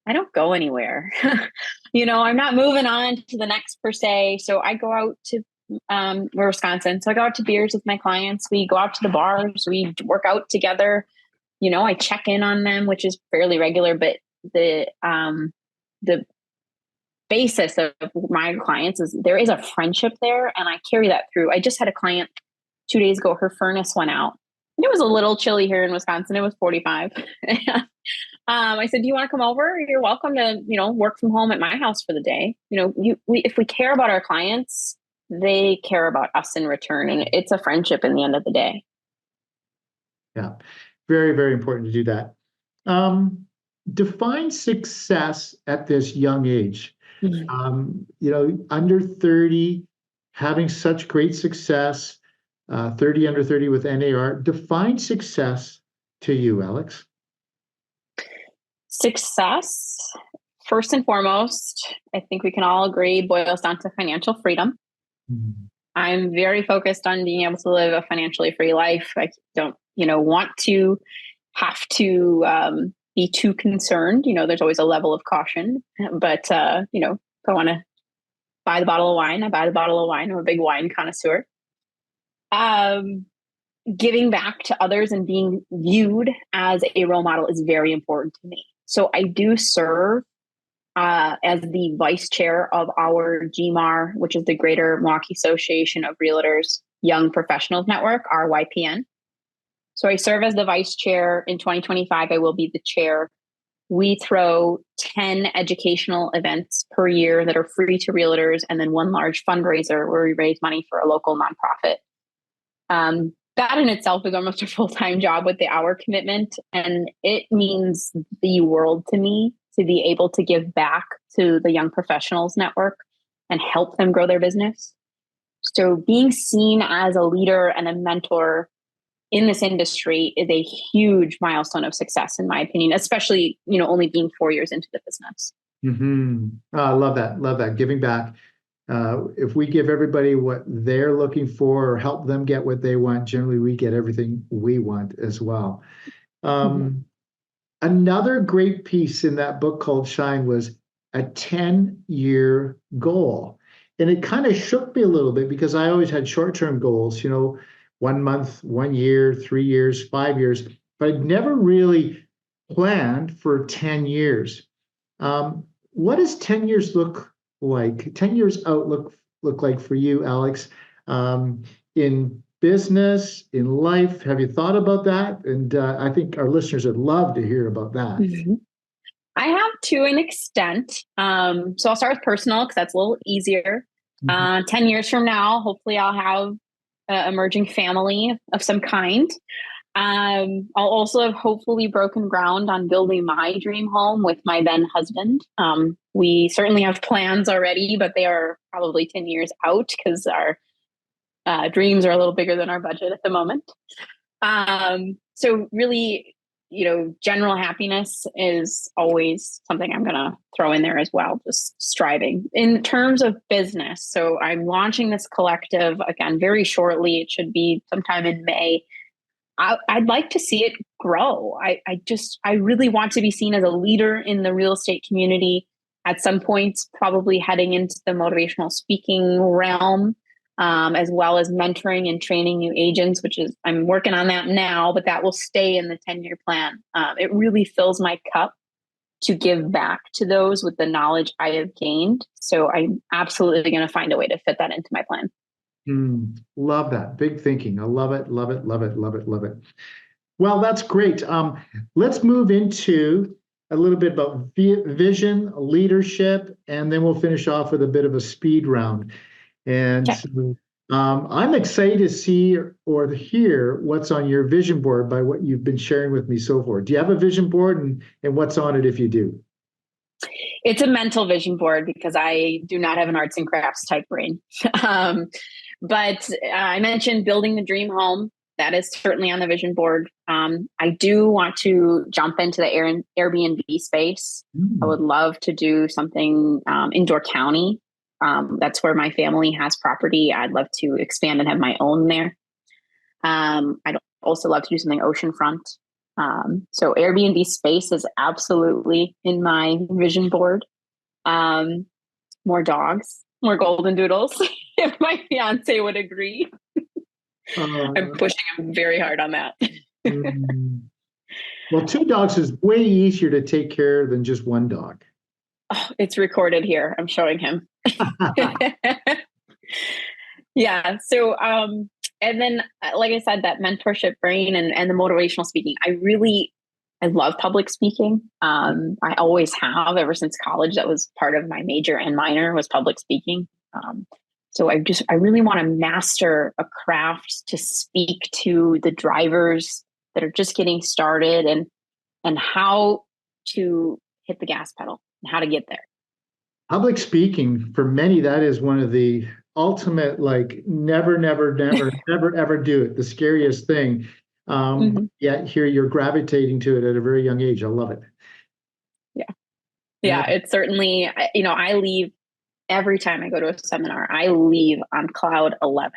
I don't go anywhere. I'm not moving on to the next per se. So I go out to, we're Wisconsin. So I go out to beers with my clients. We go out to the bars. We work out together. I check in on them, which is fairly regular, but the basis of my clients is there is a friendship there, and I carry that through. I just had a client 2 days ago, her furnace went out. And it was a little chilly here in Wisconsin. It was 45. I said, do you want to come over? You're welcome to, work from home at my house for the day. If we care about our clients, they care about us in return. And it's a friendship in the end of the day. Yeah, very, very important to do that. Define success at this young age. Under 30, having such great success, 30 under 30 with NAR. Define success to you, Alex. Success, first and foremost, I think we can all agree, boils down to financial freedom. I'm very focused on being able to live a financially free life. I don't, want to have to be too concerned. There's always a level of caution, but if I want to buy the bottle of wine, I buy the bottle of wine. I'm a big wine connoisseur. Giving back to others and being viewed as a role model is very important to me. So I do serve as the vice chair of our GMAR, which is the Greater Milwaukee Association of Realtors Young Professionals Network, RYPN. So I serve as the vice chair. In 2025, I will be the chair. We throw 10 educational events per year that are free to realtors, and then one large fundraiser where we raise money for a local nonprofit. That in itself is almost a full-time job with the hour commitment. And it means the world to me to be able to give back to the Young Professionals Network and help them grow their business. So being seen as a leader and a mentor in this industry is a huge milestone of success, in my opinion, especially, only being 4 years into the business. Mm-hmm. Oh, I love that. Love that. Giving back. If we give everybody what they're looking for or help them get what they want, generally we get everything we want as well. Another great piece in that book called Shine was a 10-year goal. And it kind of shook me a little bit because I always had short-term goals, 1 month, 1 year, 3 years, 5 years, but I'd never really planned for 10 years. What does 10 years look like? 10 years out look like for you, Alex, in business, in life? Have you thought about that? And I think our listeners would love to hear about that. Mm-hmm. I have to an extent. So I'll start with personal because that's a little easier. 10 years from now, hopefully I'll have an emerging family of some kind. I'll also have hopefully broken ground on building my dream home with my then husband. We certainly have plans already, but they are probably 10 years out because our dreams are a little bigger than our budget at the moment. So really, general happiness is always something I'm going to throw in there as well, just striving. In terms of business, so I'm launching this collective, again, very shortly. It should be sometime in May. I'd like to see it grow. I really want to be seen as a leader in the real estate community at some point, probably heading into the motivational speaking realm, as well as mentoring and training new agents, I'm working on that now, but that will stay in the 10-year plan. It really fills my cup to give back to those with the knowledge I have gained. So I'm absolutely going to find a way to fit that into my plan. Love that. Big thinking. I love it, love it, love it, love it, love it. Well, that's great. Let's move into a little bit about vision, leadership, and then we'll finish off with a bit of a speed round. And I'm excited to see or hear what's on your vision board by what you've been sharing with me so far. Do you have a vision board, and what's on it if you do? It's a mental vision board because I do not have an arts and crafts type brain. But I mentioned building the dream home. That is certainly on the vision board. I do want to jump into the Airbnb space. I would love to do something in Door County. That's where my family has property. I'd love to expand and have my own there. I'd also love to do something oceanfront. So Airbnb space is absolutely in my vision board. More dogs, more golden doodles, if my fiance would agree. I'm pushing him very hard on that. Well, 2 dogs is way easier to take care of than just 1 dog. Oh, it's recorded here. I'm showing him. Yeah. So, and then, like I said, that mentorship brain and the motivational speaking, I love public speaking. I always have ever since college. That was part of my major and minor was public speaking. So I really want to master a craft to speak to the drivers that are just getting started and how to hit the gas pedal and how to get there. Public speaking, for many, that is one of the ultimate, never, never, never, never, ever do it. The scariest thing. Yet here you're gravitating to it at a very young age. I love it. Yeah. It's certainly, I leave every time I go to a seminar, I leave on cloud 11.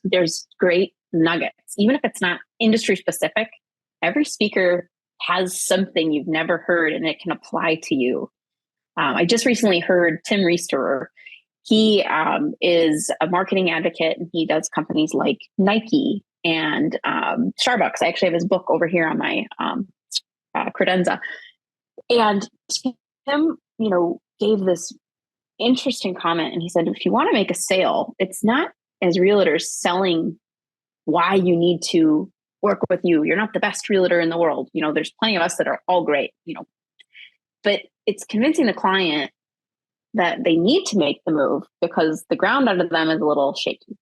There's great nuggets, even if it's not industry specific. every speaker has something you've never heard and it can apply to you. I just recently heard Tim Reisterer. He is a marketing advocate, and he does companies like Nike and Starbucks. I actually have his book over here on my credenza. And Tim, gave this interesting comment, and he said, if you want to make a sale, it's not as realtors selling why you need to work with you. You're not the best realtor in the world. There's plenty of us that are all great, but it's convincing the client that they need to make the move because the ground under them is a little shaky.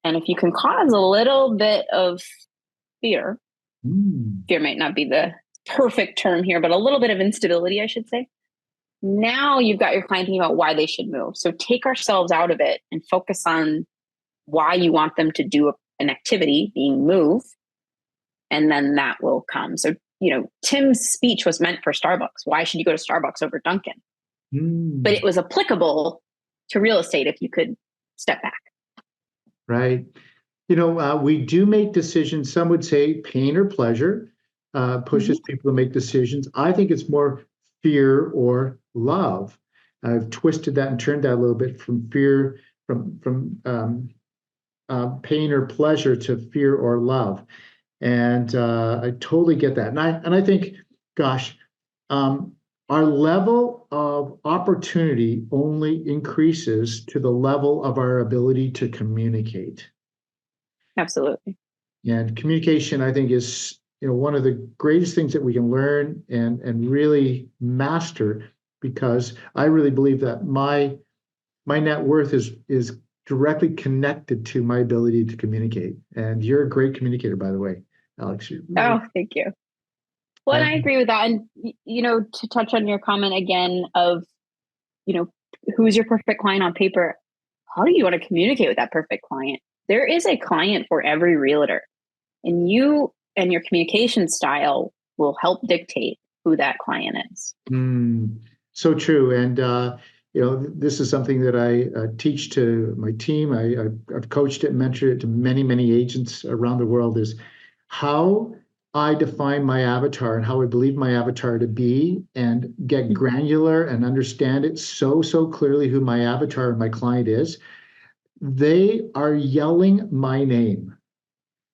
And if you can cause a little bit of fear, fear might not be the perfect term here, but a little bit of instability, I should say. Now you've got your client thinking about why they should move. So take ourselves out of it and focus on why you want them to do an activity, being move, and then that will come. So, Tim's speech was meant for Starbucks. Why should you go to Starbucks over Dunkin'? But it was applicable to real estate if you could step back. Right. We do make decisions. Some would say pain or pleasure pushes people to make decisions. I think it's more fear or love. I've twisted that and turned that a little bit from fear, from pain or pleasure to fear or love. And I totally get that. And I think, gosh, our level of opportunity only increases to the level of our ability to communicate. Absolutely. And communication, I think, is one of the greatest things that we can learn and really master, because I really believe that my net worth is directly connected to my ability to communicate. And you're a great communicator, by the way, Alex. Oh, thank you. Well, and I agree with that. And, to touch on your comment again of, who's your perfect client on paper? How do you want to communicate with that perfect client? There is a client for every realtor, and you and your communication style will help dictate who that client is. So true. And, this is something that I teach to my team. I've coached it and mentored it to many, many agents around the world, is how I define my avatar and how I believe my avatar to be, and get granular and understand it so clearly who my avatar and my client is. They are yelling my name.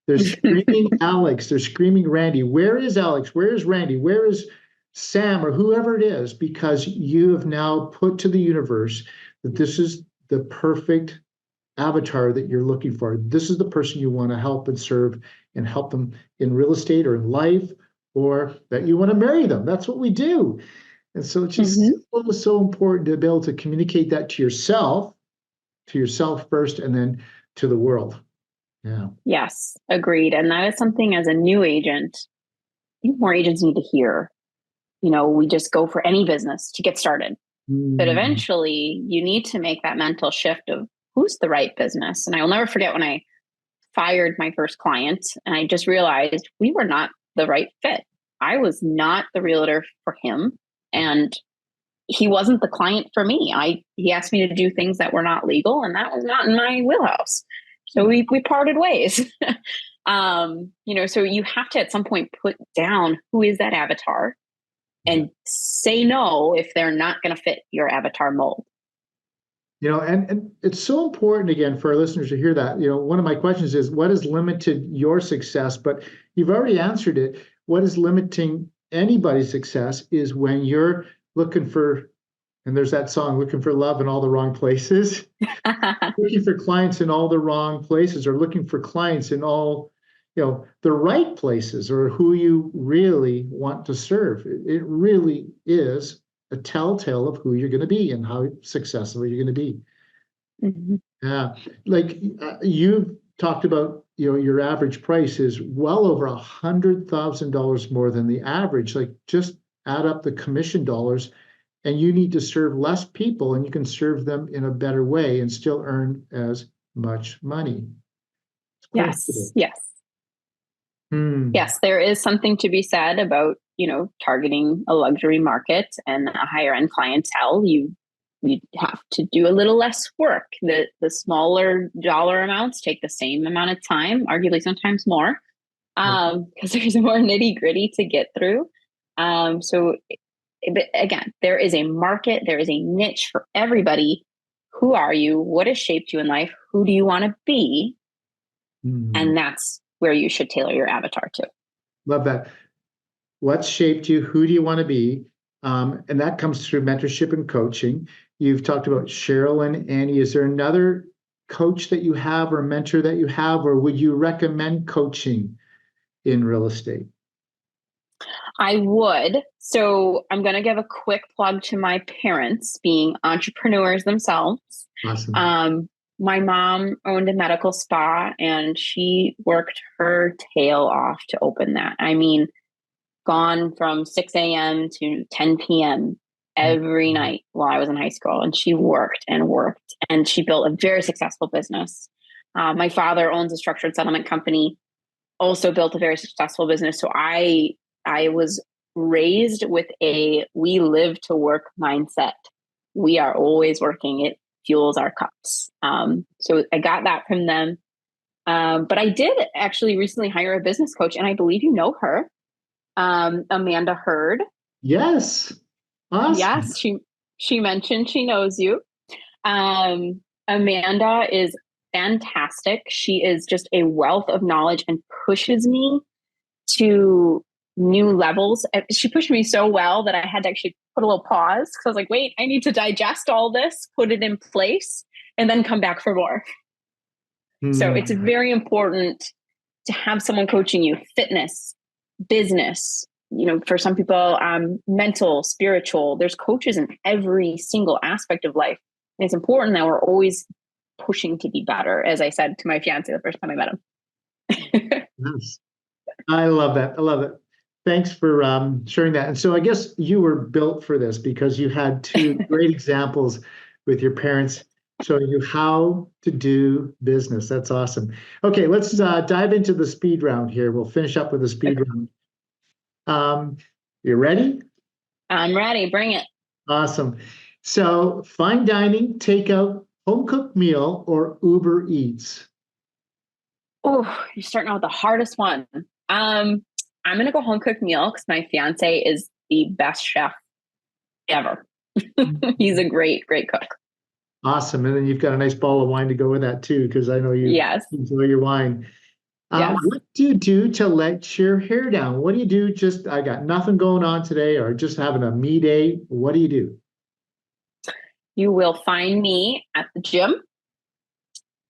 They're screaming Alex. They're screaming Randy. Where is Alex? Where is Randy? Where is Sam, or whoever it is? Because you have now put to the universe that this is the perfect avatar that you're looking for. This is the person you want to help and serve and help them in real estate or in life, or that you want to marry them. That's what we do. And so it's just so important to be able to communicate that to yourself first, and then to the world. Yeah. Yes, agreed. And that is something as a new agent, I think more agents need to hear. We just go for any business to get started. But eventually you need to make that mental shift of who's the right business. And I will never forget when I fired my first client and I just realized we were not the right fit. I was not the realtor for him, and he wasn't the client for me. He asked me to do things that were not legal, and that was not in my wheelhouse. So we parted ways. So you have to at some point put down who is that avatar and say no if they're not going to fit your avatar mold. And it's so important, again, for our listeners to hear that. One of my questions is, what has limited your success? But you've already answered it. What is limiting anybody's success is when you're looking for, and there's that song, looking for love in all the wrong places, looking for clients in all the wrong places, or looking for clients in all, the right places, or who you really want to serve. It really is a telltale of who you're going to be and how successful you're going to be. Yeah. Like you've talked about, your average price is well over $100,000 more than the average. Like, just add up the commission dollars, and you need to serve less people, and you can serve them in a better way and still earn as much money. Yes. Yes, there is something to be said about, targeting a luxury market and a higher end clientele. You have to do a little less work. The smaller dollar amounts take the same amount of time, arguably sometimes more. because there's more nitty gritty to get through. So but again, there is a market, there is a niche for everybody. Who are you? What has shaped you in life? Who do you want to be? And that's where you should tailor your avatar to. Love that. What shaped you? Who do you want to be? And that comes through mentorship and coaching. You've talked about Cheryl and Annie. Is there another coach that you have or mentor that you have, or would you recommend coaching in real estate? I would. So I'm going to give a quick plug to my parents being entrepreneurs themselves. Awesome. My mom owned a medical spa and she worked her tail off to open that. I mean, gone from 6 a.m. to 10 p.m. every night while I was in high school. And she worked and worked, and she built a very successful business. My father owns a structured settlement company, also built a very successful business. So I was raised with a we live to work mindset. We are always working. It fuels our cups. So I got that from them. But I did actually recently hire a business coach, and I believe you know her, Amanda Hurd. Yes. Awesome. Yes, she mentioned she knows you. Amanda is fantastic. She is just a wealth of knowledge and pushes me to new levels. She pushed me so well that I had to actually put a little pause because I was like, wait, I need to digest all this, put it in place, and then come back for more. So it's very important to have someone coaching you. Fitness, business, for some people, mental, spiritual. There's coaches in every single aspect of life. And it's important that we're always pushing to be better, as I said to my fiance the first time I met him. Yes. I love that. I love it. Thanks for sharing that. And so I guess you were built for this because you had two great examples with your parents showing you how to do business. That's awesome. Okay, let's dive into the speed round here. We'll finish up with the speed round. You ready? I'm ready. Bring it. Awesome. So fine dining, takeout, home cooked meal, or Uber Eats? Oh, you're starting out with the hardest one. I'm going to go home cooked meal because my fiance is the best chef ever. He's a great, great cook. Awesome. And then you've got a nice bottle of wine to go with that too, because I know you enjoy your wine. Yes. What do you do to let your hair down? What do you do? Just, I got nothing going on today, or just having a me day. What do you do? You will find me at the gym,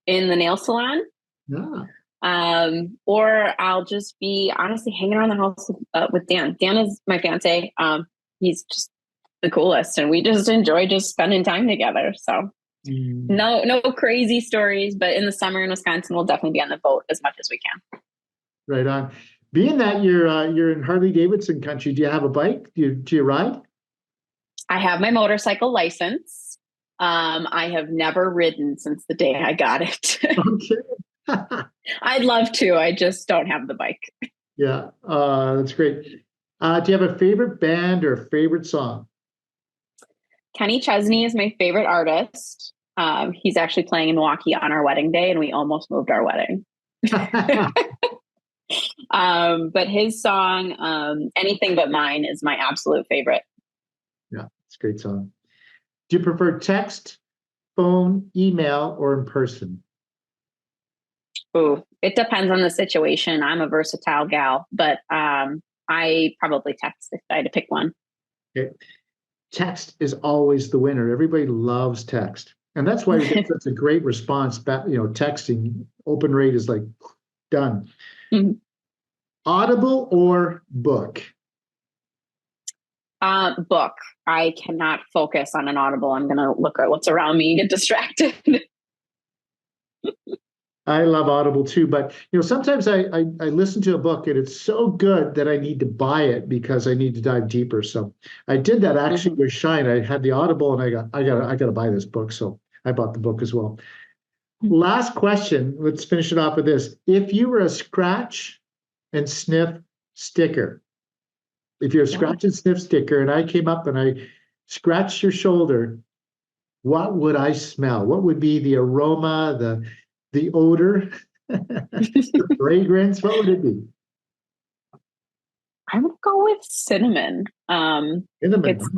in the nail salon. Yeah. Or I'll just be honestly hanging around the house with Dan. Dan is my fiance. He's just the coolest, and we just enjoy just spending time together. So no crazy stories, but in the summer in Wisconsin, we'll definitely be on the boat as much as we can. Right on. Being that you're in Harley Davidson country, do you have a bike? Do you ride? I have my motorcycle license. I have never ridden since the day I got it. Okay. I'd love to. I just don't have the bike. Yeah, that's great. Do you have a favorite band or a favorite song? Kenny Chesney is my favorite artist. He's actually playing in Milwaukee on our wedding day, and we almost moved our wedding. But his song, Anything But Mine, is my absolute favorite. Yeah, it's a great song. Do you prefer text, phone, email, or in person? Ooh, it depends on the situation. I'm a versatile gal, but I probably text if I had to pick one. Okay. Text is always the winner. Everybody loves text. And that's why we get such a great response back, texting, open rate is like done. Mm-hmm. Audible or book? Book. I cannot focus on an Audible. I'm going to look at what's around me and get distracted. I love Audible too, but sometimes I listen to a book and it's so good that I need to buy it because I need to dive deeper. So I did that actually with Shine. I had the Audible and I got to buy this book, so I bought the book as well. Last question. Let's finish it off with this. If you were a scratch and sniff sticker, if you're a scratch and sniff sticker, and I came up and I scratched your shoulder, what would I smell? What would be the aroma, the odor, the fragrance? What would it be? I'm gonna go with cinnamon. Cinnamon. It's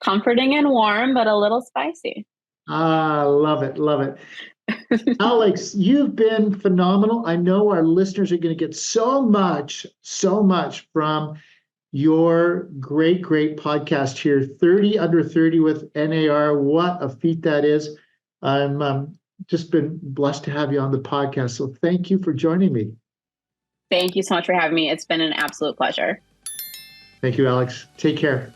comforting and warm, but a little spicy. Ah, love it, love it. Alex, you've been phenomenal. I know our listeners are going to get so much from your great podcast here. 30 under 30 with NAR. What a feat that is. I'm just been blessed to have you on the podcast. So thank you for joining me. Thank you so much for having me. It's been an absolute pleasure. Thank you, Alex. Take care.